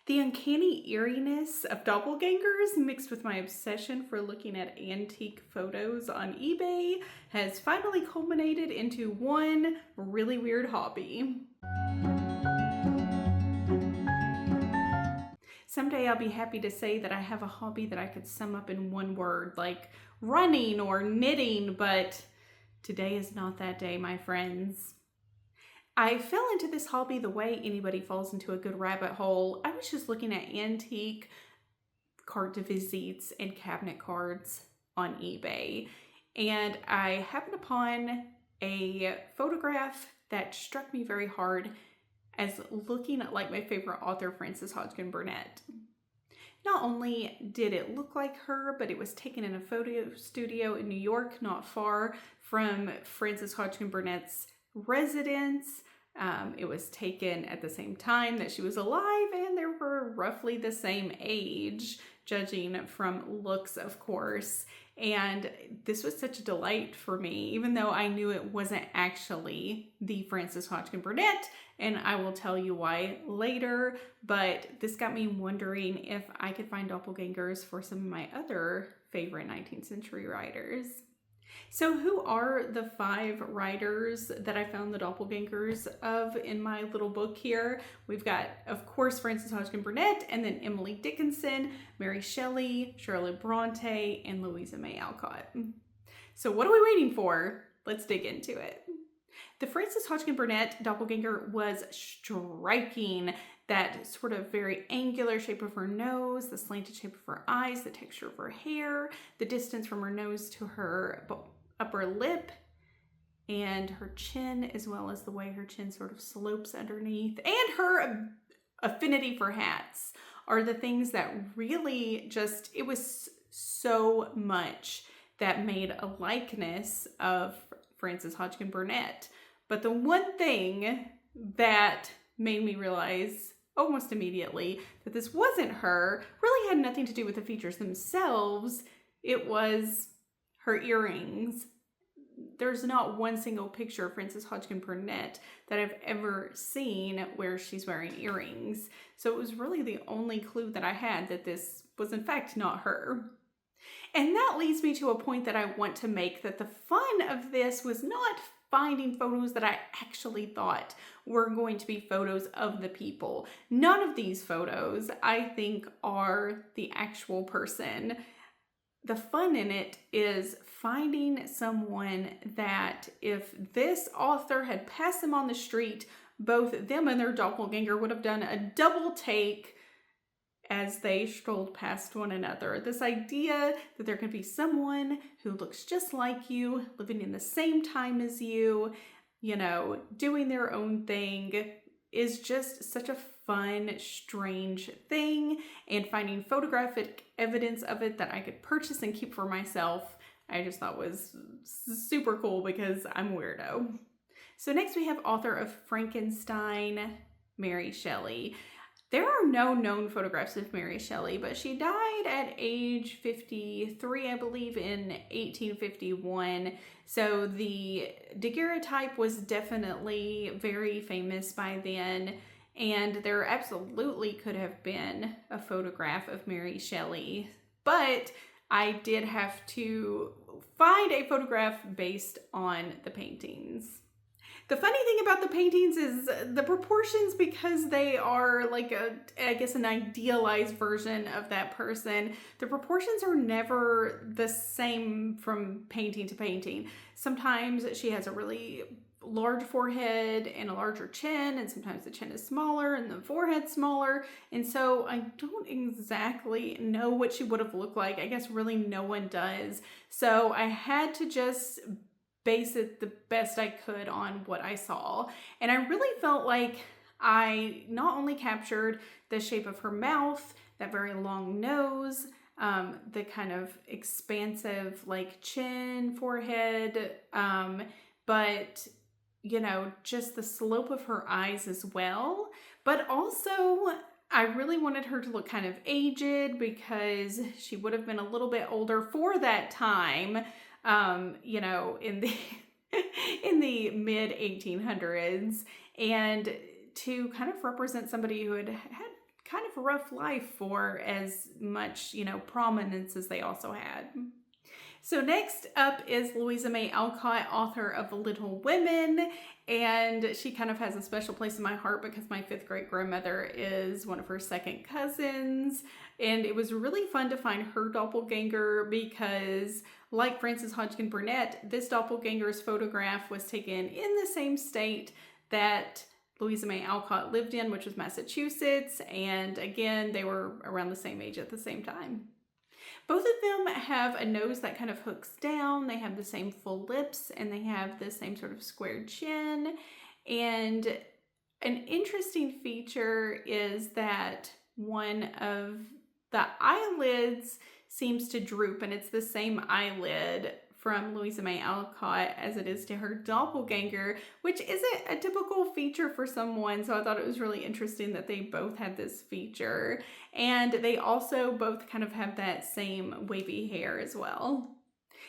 The uncanny eeriness of doppelgangers mixed with my obsession for looking at antique photos on eBay has finally culminated into one really weird hobby. Someday I'll be happy to say that I have a hobby that I could sum up in one word, like running or knitting, but today is not that day, my friends. I fell into this hobby the way anybody falls into a good rabbit hole. I was just looking at antique carte de visites and cabinet cards on eBay, and I happened upon a photograph that struck me very hard as looking at like my favorite author, Hodgson Burnett. Not only did it look like her, but it was taken in a photo studio in New York, not far from Hodgson Burnett's residence. It was taken at the same time that she was alive, and they were roughly the same age, judging from looks, of course. And this was such a delight for me, even though I knew it wasn't actually the Hodgson Burnett, and I will tell you why later. But this got me wondering if I could find doppelgangers for some of my other favorite 19th century writers. So who are the 5 writers that I found the doppelgangers of in my little book here? We've got, of course, Hodgson Burnett, and then Emily Dickinson, Mary Shelley, Charlotte Bronte, and Louisa May Alcott. So what are we waiting for? Let's dig into it. The Hodgson Burnett doppelganger was striking. That sort of very angular shape of her nose, the slanted shape of her eyes, the texture of her hair, the distance from her nose to her upper lip, and her chin, as well as the way her chin sort of slopes underneath, and her affinity for hats are the things that really just, it was so much that made a likeness of Hodgson Burnett. But the one thing that made me realize almost immediately that this wasn't her really had nothing to do with the features themselves. It was her earrings. There's not one single picture of Hodgson Burnett that I've ever seen where she's wearing earrings. So it was really the only clue that I had that this was in fact not her. And that leads me to a point that I want to make, that the fun of this was not finding photos that I actually thought were going to be photos of the people. None of these photos, I think, are the actual person. The fun in it is finding someone that if this author had passed them on the street, both them and their doppelganger would have done a double take as they strolled past one another. This idea that there can be someone who looks just like you, living in the same time as you, doing their own thing, is just such a fun, strange thing. And finding photographic evidence of it that I could purchase and keep for myself, I just thought was super cool because I'm a weirdo. So next we have author of Frankenstein, Mary Shelley. There are no known photographs of Mary Shelley, but she died at age 53, I believe, in 1851. So the daguerreotype was definitely very famous by then, and there absolutely could have been a photograph of Mary Shelley. But I did have to find a photograph based on the paintings. The funny thing about the paintings is the proportions, because they are like an idealized version of that person. The proportions are never the same from painting to painting. Sometimes she has a really large forehead and a larger chin, and sometimes the chin is smaller and the forehead smaller. And so I don't exactly know what she would have looked like. I guess really no one does. So I had to just base it the best I could on what I saw. And I really felt like I not only captured the shape of her mouth, that very long nose, the kind of expansive like chin, forehead, but just the slope of her eyes as well. But also I really wanted her to look kind of aged because she would have been a little bit older for that time. In the in the mid 1800s, and to kind of represent somebody who had kind of rough life for as much, prominence as they also had. So next up is Louisa May Alcott, author of Little Women, and she kind of has a special place in my heart because my 5th great grandmother is one of her second cousins, and it was really fun to find her doppelganger because, like Frances Hodgson Burnett, this doppelganger's photograph was taken in the same state that Louisa May Alcott lived in, which was Massachusetts, and again, they were around the same age at the same time. Both of them have a nose that kind of hooks down, they have the same full lips, and they have the same sort of squared chin. And an interesting feature is that one of the eyelids seems to droop, and it's the same eyelid from Louisa May Alcott as it is to her doppelganger, which isn't a typical feature for someone, so I thought it was really interesting that they both had this feature. And they also both kind of have that same wavy hair as well.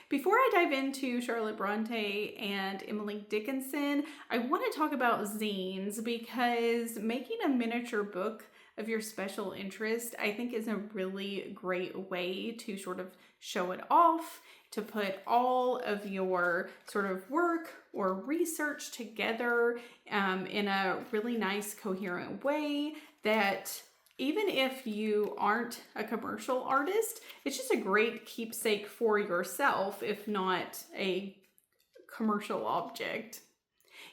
Before I dive into Charlotte Bronte and Emily Dickinson, I want to talk about zines because making a miniature book of your special interest, I think, is a really great way to sort of show it off, to put all of your sort of work or research together in a really nice, coherent way that even if you aren't a commercial artist, it's just a great keepsake for yourself, if not a commercial object.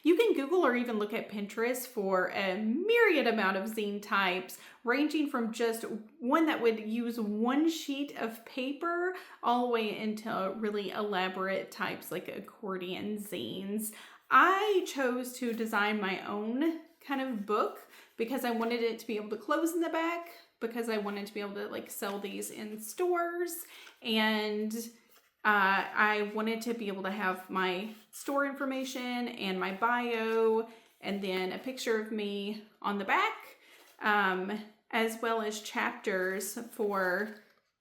You can Google or even look at Pinterest for a myriad amount of zine types, ranging from just one that would use one sheet of paper all the way into really elaborate types like accordion zines. I chose to design my own kind of book because I wanted it to be able to close in the back, because I wanted to be able to sell these in stores, and I wanted to be able to have my store information and my bio, and then a picture of me on the back, as well as chapters for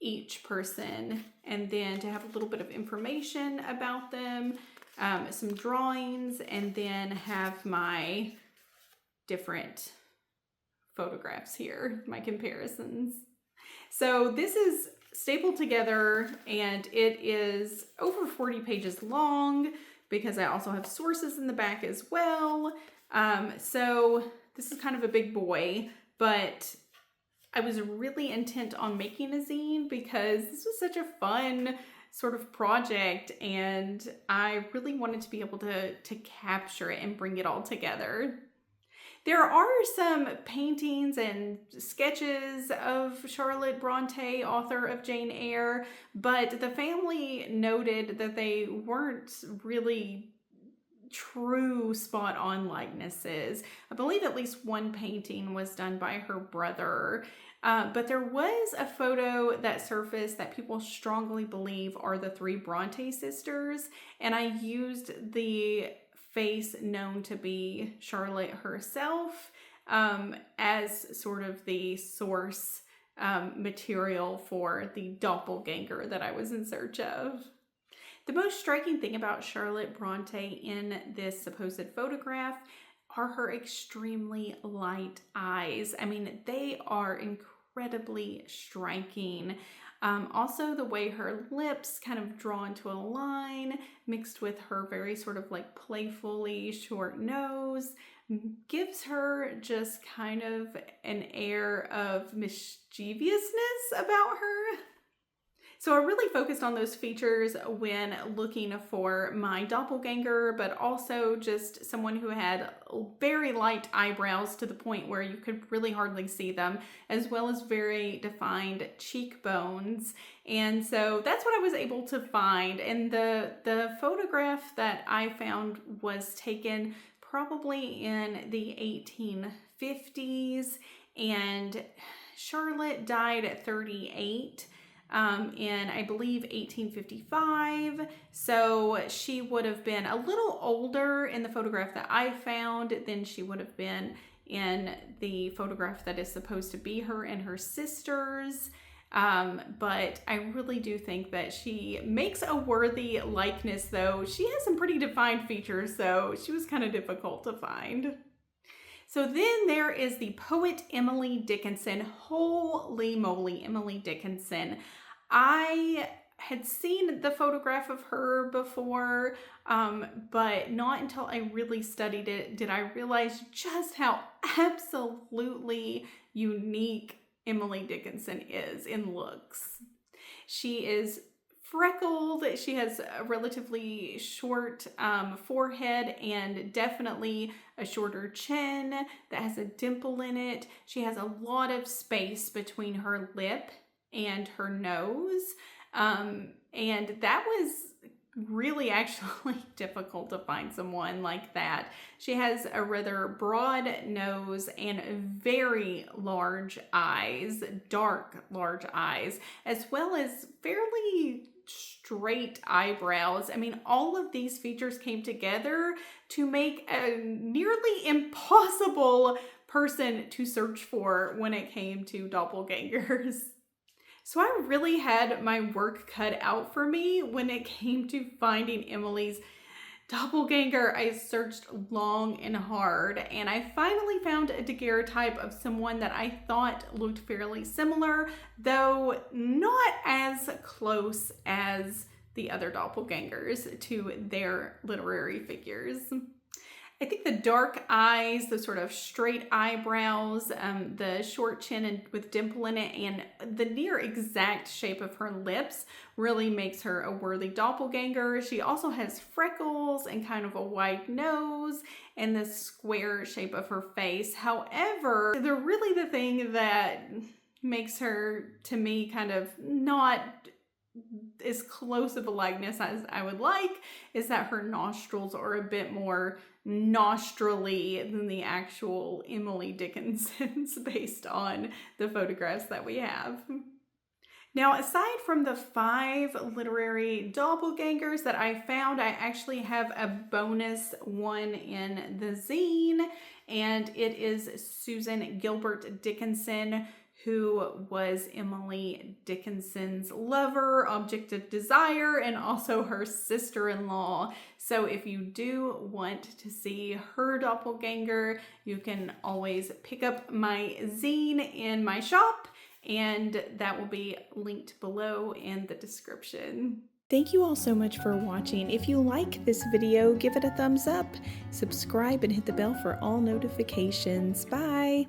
each person, and then to have a little bit of information about them, some drawings, and then have my different photographs here, my comparisons. So this is stapled together, and it is over 40 pages long because I also have sources in the back as well. So this is kind of a big boy, but I was really intent on making a zine because this was such a fun sort of project, and I really wanted to be able to capture it and bring it all together. There are some paintings and sketches of Charlotte Bronte, author of Jane Eyre, but the family noted that they weren't really true spot-on likenesses. I believe at least one painting was done by her brother, but there was a photo that surfaced that people strongly believe are the 3 Bronte sisters, and I used the face known to be Charlotte herself as sort of the source material for the doppelganger that I was in search of. The most striking thing about Charlotte Bronte in this supposed photograph are her extremely light eyes. I mean, they are incredibly striking. Also, the way her lips kind of draw into a line mixed with her very sort of playfully short nose gives her just kind of an air of mischievousness about her. So I really focused on those features when looking for my doppelganger, but also just someone who had very light eyebrows to the point where you could really hardly see them, as well as very defined cheekbones. And so that's what I was able to find. And the photograph that I found was taken probably in the 1850s, and Charlotte died at 38. In I believe 1855, so she would have been a little older in the photograph that I found than she would have been in the photograph that is supposed to be her and her sisters, but I really do think that she makes a worthy likeness, though she has some pretty defined features, so she was kind of difficult to find. So then there is the poet Emily Dickinson. Holy moly, Emily Dickinson. I had seen the photograph of her before, but not until I really studied it did I realize just how absolutely unique Emily Dickinson is in looks. She is freckled. She has a relatively short forehead and definitely a shorter chin that has a dimple in it. She has a lot of space between her lip and her nose. And that was really actually difficult to find someone like that. She has a rather broad nose and very large eyes, dark, large eyes, as well as fairly straight eyebrows. I mean, all of these features came together to make a nearly impossible person to search for when it came to doppelgangers. So I really had my work cut out for me when it came to finding Emily's doppelganger. I searched long and hard, and I finally found a daguerreotype of someone that I thought looked fairly similar, though not as close as the other doppelgangers to their literary figures. I think the dark eyes, the sort of straight eyebrows, the short chin and with dimple in it, and the near exact shape of her lips really makes her a worthy doppelganger. She also has freckles and kind of a wide nose and the square shape of her face. However, the thing that makes her, to me, kind of not as close of a likeness as I would like is that her nostrils are a bit more nostrily than the actual Emily Dickinson's based on the photographs that we have. Now, aside from the 5 literary doppelgangers that I found, I actually have a bonus one in the zine, and it is Susan Gilbert Dickinson, who was Emily Dickinson's lover, object of desire, and also her sister-in-law. So if you do want to see her doppelganger, you can always pick up my zine in my shop, and that will be linked below in the description. Thank you all so much for watching. If you like this video, give it a thumbs up, subscribe, and hit the bell for all notifications. Bye!